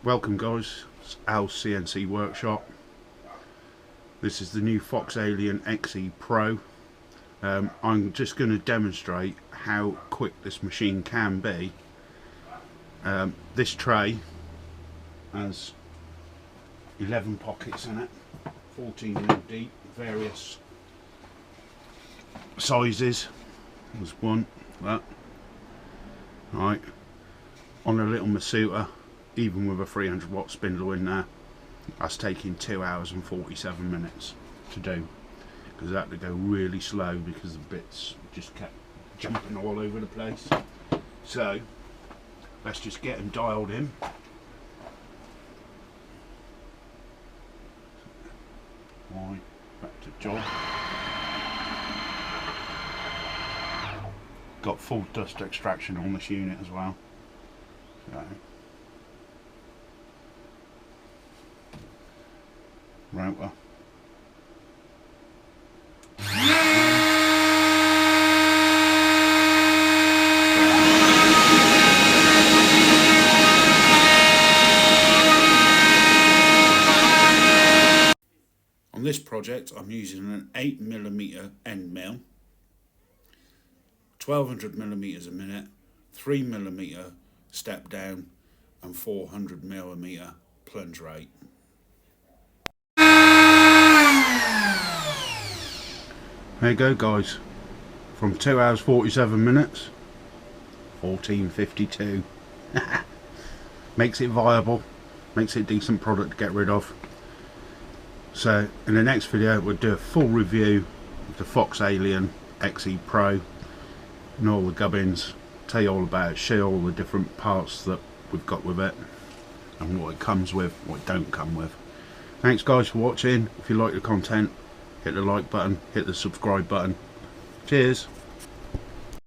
Welcome guys, it's Al's CNC workshop. This is the new FoxAlien XE Pro. I'm just going to demonstrate how quick this machine can be. This tray has 11 pockets in it, 14 mil deep, various sizes. There's one, that. Right, on a little Masuter, even with a 300 watt spindle in there, that's taking 2 hours and 47 minutes to do, because I had to go really slow because the bits just kept jumping all over the place. So let's just get them dialed in. Right, back to job. Got full dust extraction on this unit as well. So router. On this project I'm using an 8mm end mill, 1200mm a minute, 3mm step down and 400mm plunge rate. There you go guys, from 2 hours 47 minutes, 14:52. Makes it viable, makes it a decent product to get rid of. So in the next video we'll do a full review of the FoxAlien XE Pro and all the gubbins, tell you all about it, show you all the different parts that we've got with it and what it comes with, what it don't come with. Thanks guys for watching. If you like the content, hit the like button, hit the subscribe button. Cheers.